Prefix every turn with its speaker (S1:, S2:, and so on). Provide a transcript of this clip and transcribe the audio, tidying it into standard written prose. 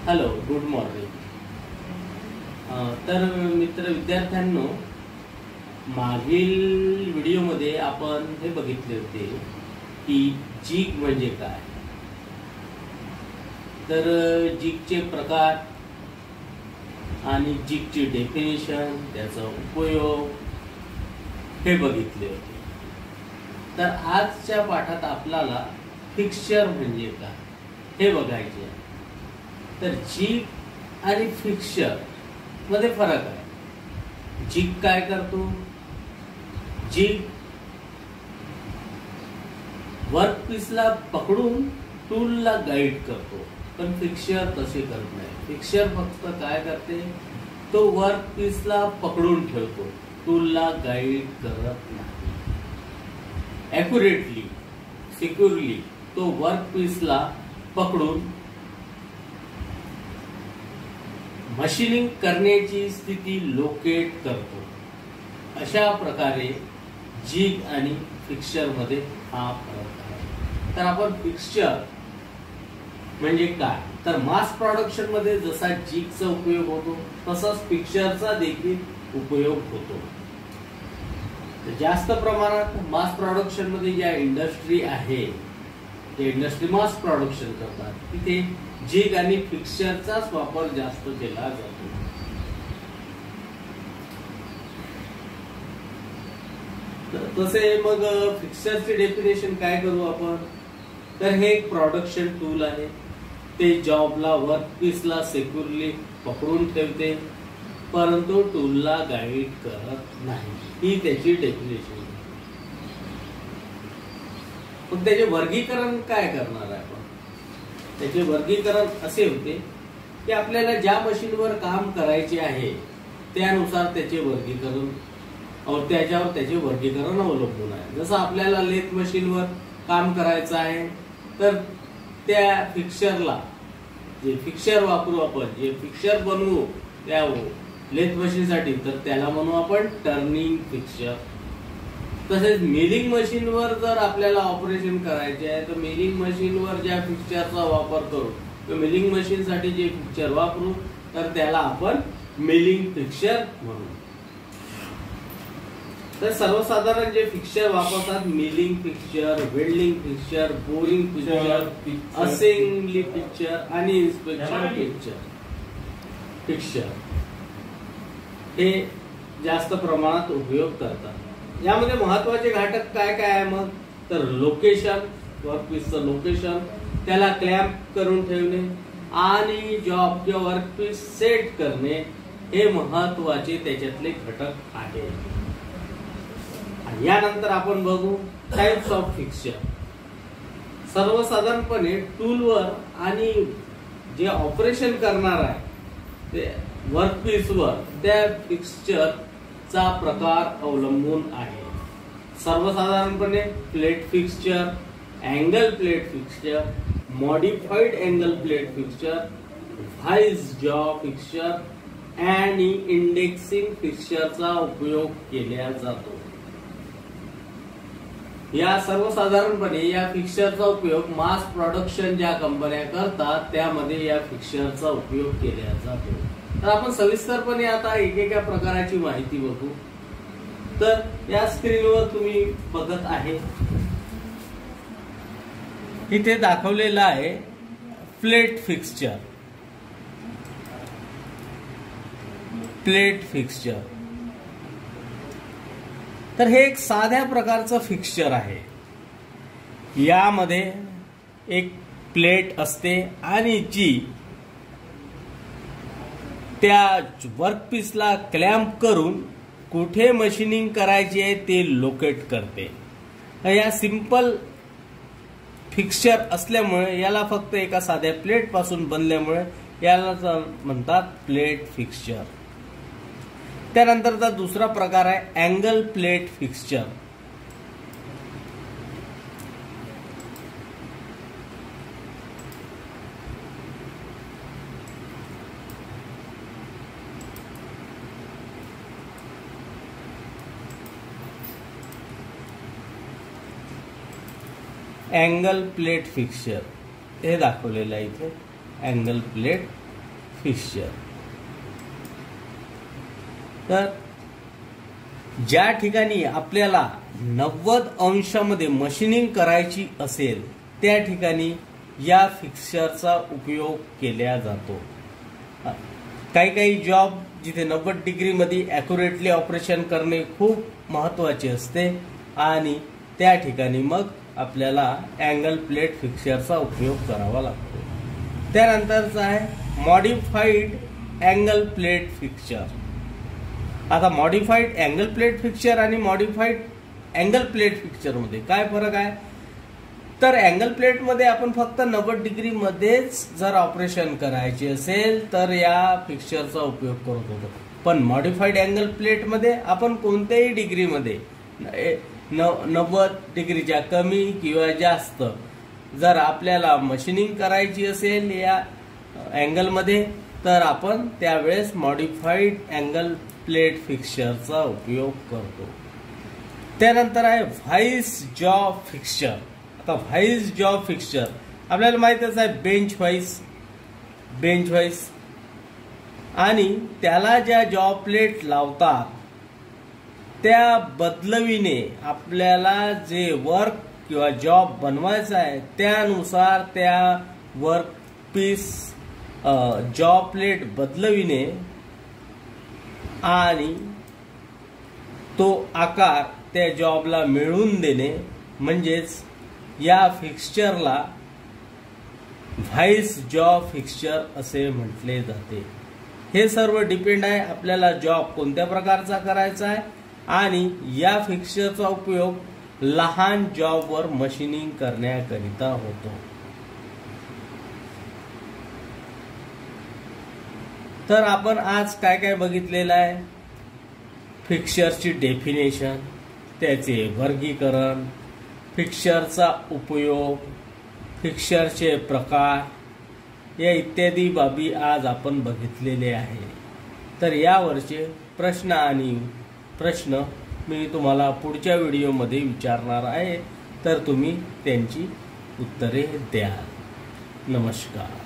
S1: Hello, good morning. तर मित्र विद्यार्थ्यांनो, मागील व्हिडिओमध्ये आपण हे बघितले होते की जिग म्हणजे काय. तर जिगचे प्रकार आणि जिगची डेफिनेशन, त्याचा उपयोग हे बघितले होते. तर आजच्या पाठात आपल्याला फिक्स्चर म्हणजे काय हे बघायचे आहे. तर जिग आणि फिक्स्चर मध्ये फरक आहे. जिग काय करतो? जिग वर्कपीसला पकडून टूलला गाईड करतो, पण फिक्स्चर तसे करत नाही. फिक्स्चर फक्त काय करते? तो वर्कपीसला पकडून ठेवतो, टूलला गाईड करत नाही. ॲक्युरेटली, सिक्युअरली तो वर्कपीसला पकडून मशीनिंग करण्याची स्थिती लोकेट करतो. अशा प्रकारे जिग आणि फिक्स्चर मध्ये हा फरक आहे. तर आपण फिक्स्चर म्हणजे काय, तर मास प्रोडक्शन मध्ये जसा जिगचा उपयोग होतो तसाच फिक्स्चरचा देखील उपयोग होतो. जास्त प्रमाणात मास प्रोडक्शन मध्ये ज्या इंडस्ट्री आहे, ते इंडस्ट्री मास प्रोडक्शन करतात, तिथे जिग आणि फिक्स्चरचाच वापर जास्त केला जातो. तसे मग फिक्स्चरची डेफिनेशन काय करू आपण? तर हे एक प्रोडक्शन टूल आहे. ते जॉबला, वर्कपीसला सिक्युअरली पकडून ठेवते, परंतु टूलला गाईड करत नाही. ही त्याची डेफिनेशन. मग त्याचे वर्गीकरण काय करणार आहे आपण? त्याचे वर्गीकरण असे होते की आपल्याला ज्या मशीनवर काम करायचे आहे त्यानुसार त्याचे वर्गीकरण, त्याच्यावर त्याचे वर्गीकरण अवलंबून आहे. जसं आपल्याला लेथ मशीनवर काम करायचं आहे, तर त्या फिक्स्चरला, जे फिक्स्चर वापरू आपण, जे फिक्स्चर बनवू त्या लेथ मशीनसाठी, तर त्याला म्हणू आपण टर्निंग फिक्स्चर. तसेच मिलिंग मशीनवर जर आपल्याला ऑपरेशन करायचे आहे, तर मिलिंग मशीनवर ज्या फिक्स्चरचा वापर करू, तर मिलिंग मशीनसाठी जे फिक्स्चर वापरू, तर त्याला आपण मिलिंग फिक्स्चर म्हणू. तर सर्वसाधारण जे फिक्स्चर वापरतात, milling fixture, welding fixture, boring fixture, assembly fixture आणि इन्स्पेक्शन फिक्स्चर हे जास्त प्रमाणात उपयोग करतात. यामध्ये महत्वाचे घटक काय काय आहे मग? तर लोकेशन, वर्कपीसचं लोकेशन, त्याला क्लॅम्प करून ठेवणे आणि जॉब किंवा वर्कपीस सेट करणे हे महत्वाचे त्याच्यातले घटक आहेत. यानंतर आपण बघू टाइप्स ऑफ फिक्स्चर. सर्वसाधारणपणे टूलवर आणि जे ऑपरेशन करणार आहे ते वर्कपीसवर त्या फिक्स्चरचा प्रकार अवलंबून आहे. सर्वसाधारणपणे plate fixture, angle plate fixture, modified angle plate fixture, vice jaw fixture आणि इंडेक्सिंग फिक्स्चरचा उपयोग केला जातो. या सर्वसाधारणपणे या फिक्स्चरचा उपयोग मास प्रोडक्शन ज्या कंपन्या करतात त्यामध्ये या फिक्स्चरचा उपयोग केला जातो. तर आपण सविस्तरपणे आता एकेका प्रकाराची माहिती बघू. तर या स्क्रीनवर तुम्ही बघत आहे, इथे दाखवलेलं आहे प्लेट फिक्स्चर. प्लेट फिक्स्चर तर हे एक साध्या प्रकारचं फिक्स्चर आहे. यामध्ये एक प्लेट असते आणि जी त्या वर्कपीसला क्लॅम्प करून कुठे मशीनिंग करायची आहे ते लोकेट करते. या सिंपल फिक्स्चर असल्यामुळे याला फक्त एका साध्या प्लेट पासून बनल्यामुळे याला म्हणतात प्लेट फिक्स्चर. त्यानंतरचा दुसरा प्रकार आहे angle plate fixture. Angle plate fixture हे दाखवलेलं आहे इथे. Angle plate fixture. तर ज्या ठिकाणी आपल्याला 90 अंशामध्ये मशीनिंग करायची असेल त्या ठिकाणी या फिक्स्चरचा उपयोग केला जातो। काही जॉब जिथे 90 डिग्रीमध्ये ॲक्युरेटली ऑपरेशन करणे खूप महत्त्वाचे असते आणि त्या ठिकाणी मग आपल्याला अँगल प्लेट फिक्स्चरचा उपयोग करावा लागतो। त्यानंतरचा आहे मॉडिफाईड अँगल प्लेट फिक्स्चर। आता मॉडिफाईड अँगल प्लेट फिक्स्चर आणि मॉडिफाईड अँगल प्लेट फिक्स्चर मध्ये काय फरक आहे? तर अँगल प्लेट मध्ये आपण फक्त 90 डिग्री मध्येच जर ऑपरेशन करायचे असेल तर या फिक्स्चरचा उपयोग करत होतो, पण मॉडिफाईड अँगल प्लेट मध्ये आपण कोणत्याही डिग्रीमध्ये 90 डिग्रीच्या कमी किंवा जास्त जर आपल्याला मशीनिंग करायची असेल या अँगलमध्ये तर आपण त्यावेळेस मॉडिफाईड अँगल प्लेट फिक्स्चरचा उपयोग करतो। त्यानंतर आहे व्हाईस जॉ फिक्स्चर। आता व्हाईस जॉ फिक्स्चर आपल्याला माहितच आहे, बेंच व्हाईस आणि त्याला ज्या जॉ प्लेट लावतात त्या बदलविने आपल्याला जे वर्क किंवा जॉब बनवायचा आहे त्यानुसार त्या वर्क पीस जॉ प्लेट बदलविने आणि तो आकार त्या जॉबला मिळवून देणे म्हणजेच या फिक्स्चरला व्हाईस जॉ फिक्स्चर असे म्हटले जाते। हे सर्व डिपेंड आहे आपल्याला जॉब कोणत्या प्रकारचा करायचा आहे आणि या फिक्स्चरचा उपयोग लहान जॉबवर मशीनिंग करण्याकरिता होतो। तर आपण आज काय काय बघितलेलं आहे? फिक्स्चरची डेफिनेशन, त्याचे वर्गीकरण, फिक्स्चरचा उपयोग, फिक्स्चरचे प्रकार या इत्यादी बाबी आज आपण बघितलेले आहे। तर यावरचे प्रश्न मी तुम्हाला पुढच्या व्हिडिओमध्ये विचारणार आहे, तर तुम्ही त्यांची उत्तरे द्या। नमस्कार।